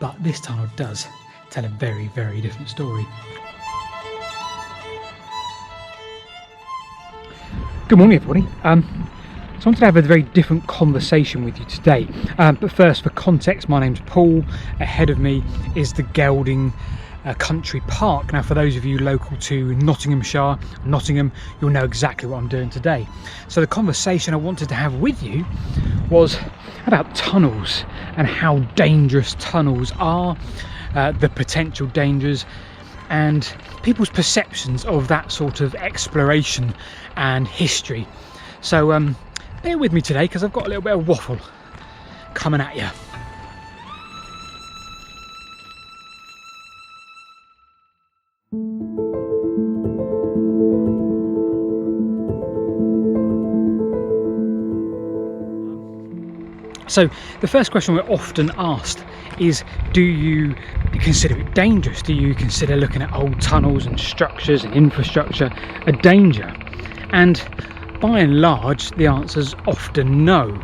but this tunnel does tell a very, very different story. Good morning, everybody. So I wanted to have a very different conversation with you today. But first, for context, my name's Paul. Ahead of me is the Gelding Country Park. Now, for those of you local to Nottinghamshire, Nottingham, you'll know exactly what I'm doing today. So the conversation I wanted to have with you was about tunnels and how dangerous tunnels are, the potential dangers, and people's perceptions of that sort of exploration and history. So bear with me today because I've got a little bit of waffle coming at you. So the first question we're often asked is, do you consider it dangerous? Do you consider looking at old tunnels and structures and infrastructure a danger? And by and large, the answer is often no.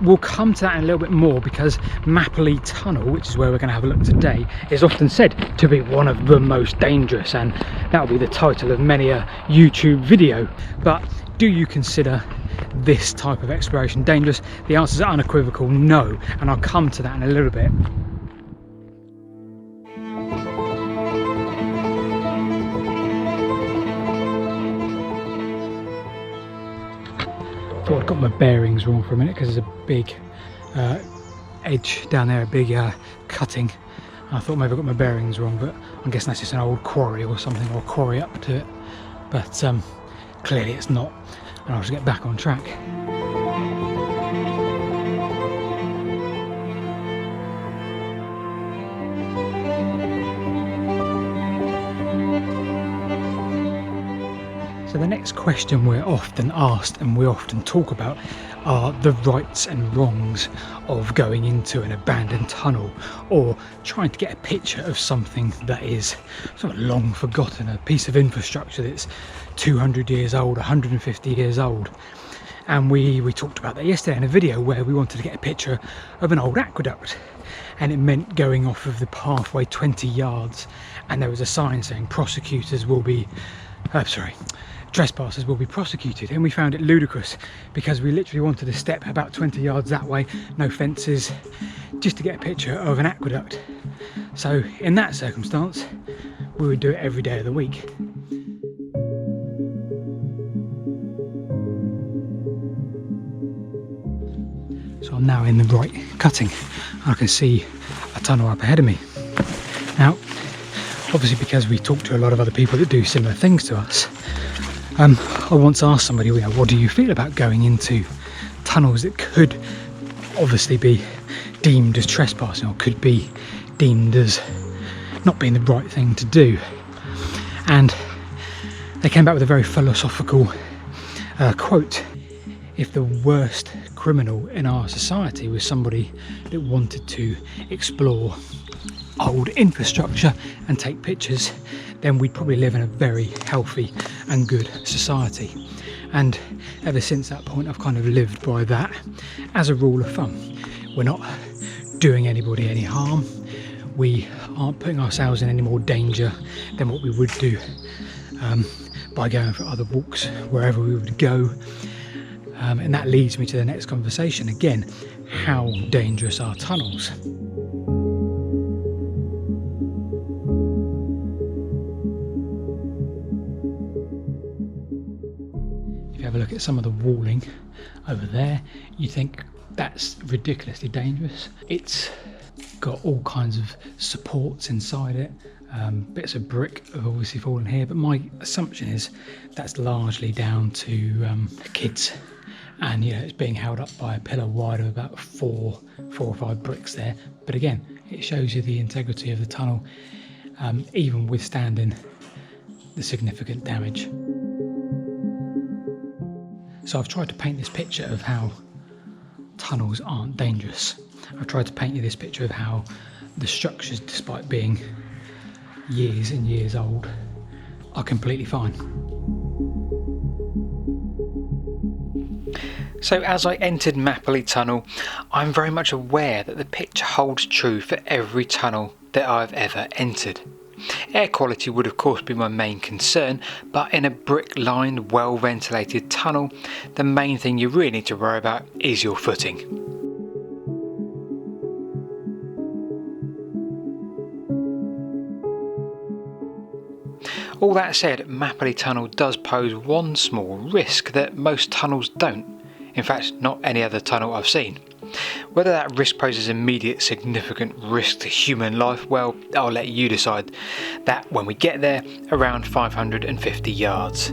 We'll come to that in a little bit more, because Mapperley Tunnel, which is where we're going to have a look today, is often said to be one of the most dangerous, and that will be the title of many a YouTube video. But do you consider this type of exploration dangerous? The answer is unequivocal no, and I'll come to that in a little bit. Thought I'd got my bearings wrong for a minute because there's a big edge down there, a big cutting. I thought maybe I got my bearings wrong, but I'm guessing that's just an old quarry or something, or quarry up to it. But clearly it's not, and I'll just get back on track. So the next question we're often asked and we often talk about are the rights and wrongs of going into an abandoned tunnel, or trying to get a picture of something that is sort of long forgotten, a piece of infrastructure that's 200 years old, 150 years old. And we talked about that yesterday in a video where we wanted to get a picture of an old aqueduct, and it meant going off of the pathway 20 yards and there was a sign saying trespassers will be prosecuted, and we found it ludicrous because we literally wanted to step about 20 yards that way, no fences, just to get a picture of an aqueduct. So in that circumstance we would do it every day of the week. So I'm now in the right cutting. I can see a tunnel up ahead of me. Now obviously, because we talk to a lot of other people that do similar things to us, I once asked somebody, what do you feel about going into tunnels that could obviously be deemed as trespassing, or could be deemed as not being the right thing to do? And they came back with a very philosophical quote. If the worst criminal in our society was somebody that wanted to explore old infrastructure and take pictures, then we'd probably live in a very healthy and good society. And ever since that point, I've kind of lived by that as a rule of thumb. We're not doing anybody any harm. We aren't putting ourselves in any more danger than what we would do by going for other walks wherever we would go. And that leads me to the next conversation again: how dangerous are tunnels? If you have a look at some of the walling over there, you think that's ridiculously dangerous. It's got all kinds of supports inside it. Bits of brick have obviously fallen here, but my assumption is that's largely down to kids. And it's being held up by a pillar wide of about four or five bricks there. But again, it shows you the integrity of the tunnel, even withstanding the significant damage. So I've tried to paint this picture of how tunnels aren't dangerous. I've tried to paint you this picture of how the structures, despite being years and years old, are completely fine. So as I entered Mapperley Tunnel, I'm very much aware that the picture holds true for every tunnel that I've ever entered. Air quality would of course be my main concern, but in a brick-lined, well-ventilated tunnel, the main thing you really need to worry about is your footing. All that said, Mapperley Tunnel does pose one small risk that most tunnels don't. In fact, not any other tunnel I've seen. Whether that risk poses immediate significant risk to human life, well, I'll let you decide that when we get there, around 550 yards.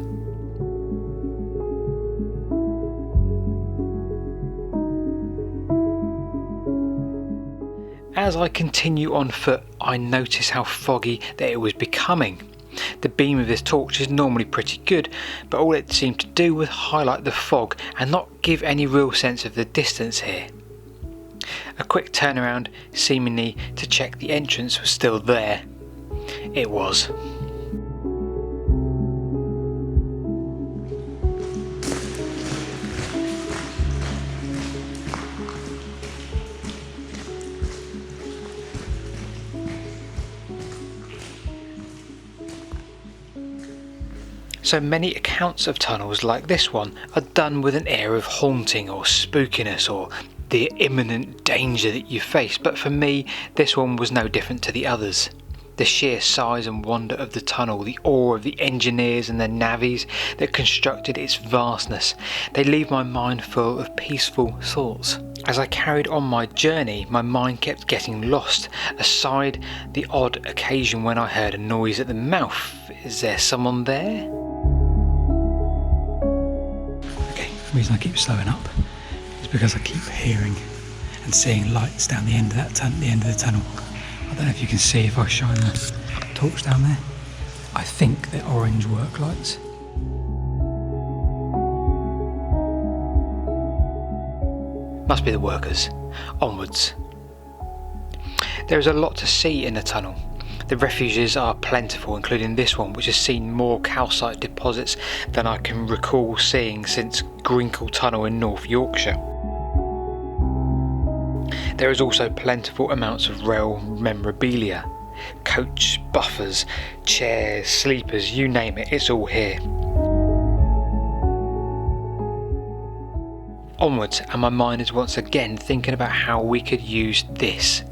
As I continue on foot, I notice how foggy that it was becoming. The beam of this torch is normally pretty good, but all it seemed to do was highlight the fog and not give any real sense of the distance here. A quick turnaround, seemingly to check the entrance was still there. It was. So many accounts of tunnels like this one are done with an air of haunting or spookiness or the imminent danger that you face, but for me this one was no different to the others. The sheer size and wonder of the tunnel, the awe of the engineers and the navvies that constructed its vastness, they leave my mind full of peaceful thoughts. As I carried on my journey, my mind kept getting lost, aside the odd occasion when I heard a noise at the mouth. Is there someone there? The reason I keep slowing up is because I keep hearing and seeing lights down the end of that the end of the tunnel. I don't know if you can see if I shine the torch down there. I think they're orange work lights. Must be the workers. Onwards. There is a lot to see in the tunnel. The refuges are plentiful, including this one, which has seen more calcite deposits than I can recall seeing since Grinkle Tunnel in North Yorkshire. There is also plentiful amounts of rail memorabilia, coach buffers, chairs, sleepers, you name it, it's all here. Onwards, and my mind is once again thinking about how we could use this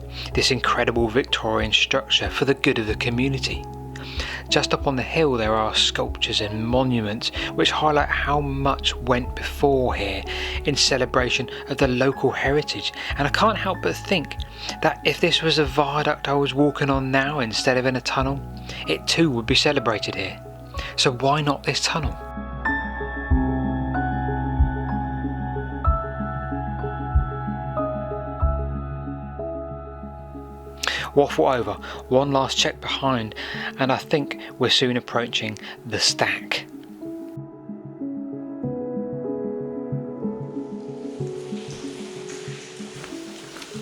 incredible Victorian structure for the good of the community. Just up on the hill there are sculptures and monuments which highlight how much went before here in celebration of the local heritage, and I can't help but think that if this was a viaduct I was walking on now instead of in a tunnel, it too would be celebrated here. So why not this tunnel? Waffle over, one last check behind, and I think we're soon approaching the stack.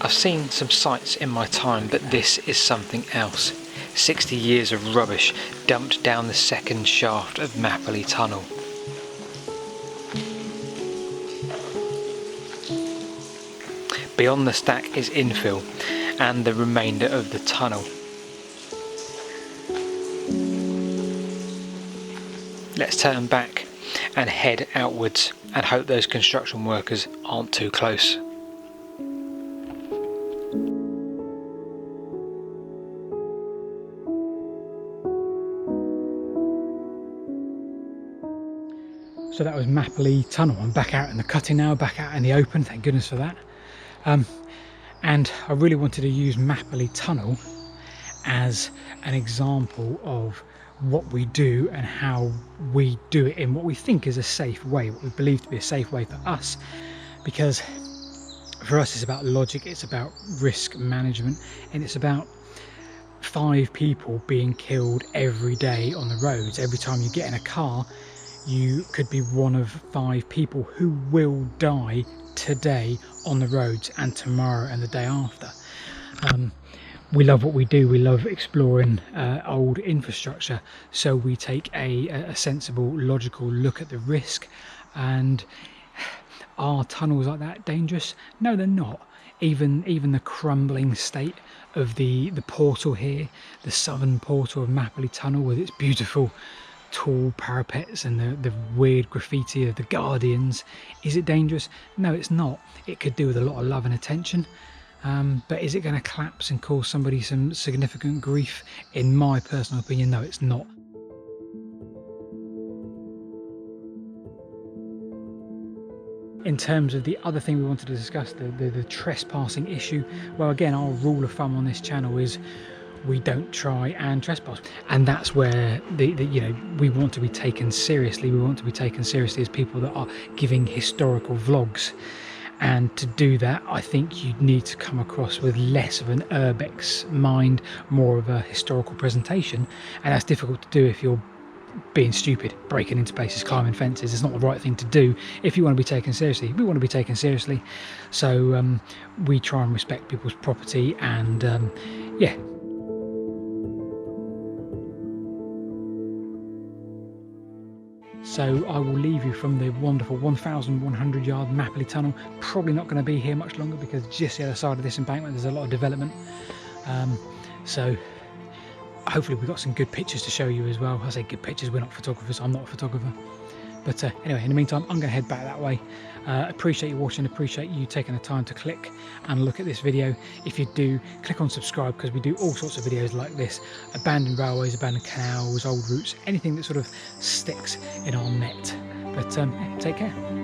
I've seen some sights in my time, but this is something else. 60 years of rubbish dumped down the second shaft of Mapperley Tunnel. Beyond the stack is infill and the remainder of the tunnel. Let's turn back and head outwards and hope those construction workers aren't too close. So that was Mapperley Tunnel. I'm back out in the cutting now, back out in the open, thank goodness for that. And I really wanted to use Mapperley Tunnel as an example of what we do and how we do it in what we think is a safe way, what we believe to be a safe way for us, because for us it's about logic, it's about risk management, and it's about 5 people being killed every day on the roads. Every time you get in a car, you could be one of 5 people who will die today on the roads, and tomorrow and the day after. We love what we do, we love exploring old infrastructure, so we take a sensible, logical look at the risk, and are tunnels like that dangerous? No, they're not. Even the crumbling state of the portal here, the southern portal of Mapperley Tunnel, with its beautiful tall parapets and the weird graffiti of the Guardians, is it dangerous? No, it's not. It could do with a lot of love and attention, but is it going to collapse and cause somebody some significant grief? In my personal opinion, no, it's not. In terms of the other thing we wanted to discuss, the trespassing issue, well, again, our rule of thumb on this channel is we don't try and trespass, and that's where you know, we want to be taken seriously. We want to be taken seriously as people that are giving historical vlogs, and to do that, I think you need to come across with less of an urbex mind, more of a historical presentation, and that's difficult to do if you're being stupid, breaking into places, climbing fences. It's not the right thing to do if you want to be taken seriously. We want to be taken seriously, so we try and respect people's property, and yeah. So I will leave you from the wonderful 1,100 yard Mapperley Tunnel. Probably not going to be here much longer because just the other side of this embankment there's a lot of development. So hopefully we've got some good pictures to show you as well. I say good pictures, we're not photographers, I'm not a photographer. But anyway, in the meantime, I'm going to head back that way. Appreciate you watching, appreciate you taking the time to click and look at this video. If you do, click on subscribe, because we do all sorts of videos like this. Abandoned railways, abandoned canals, old routes, anything that sort of sticks in our net. But take care.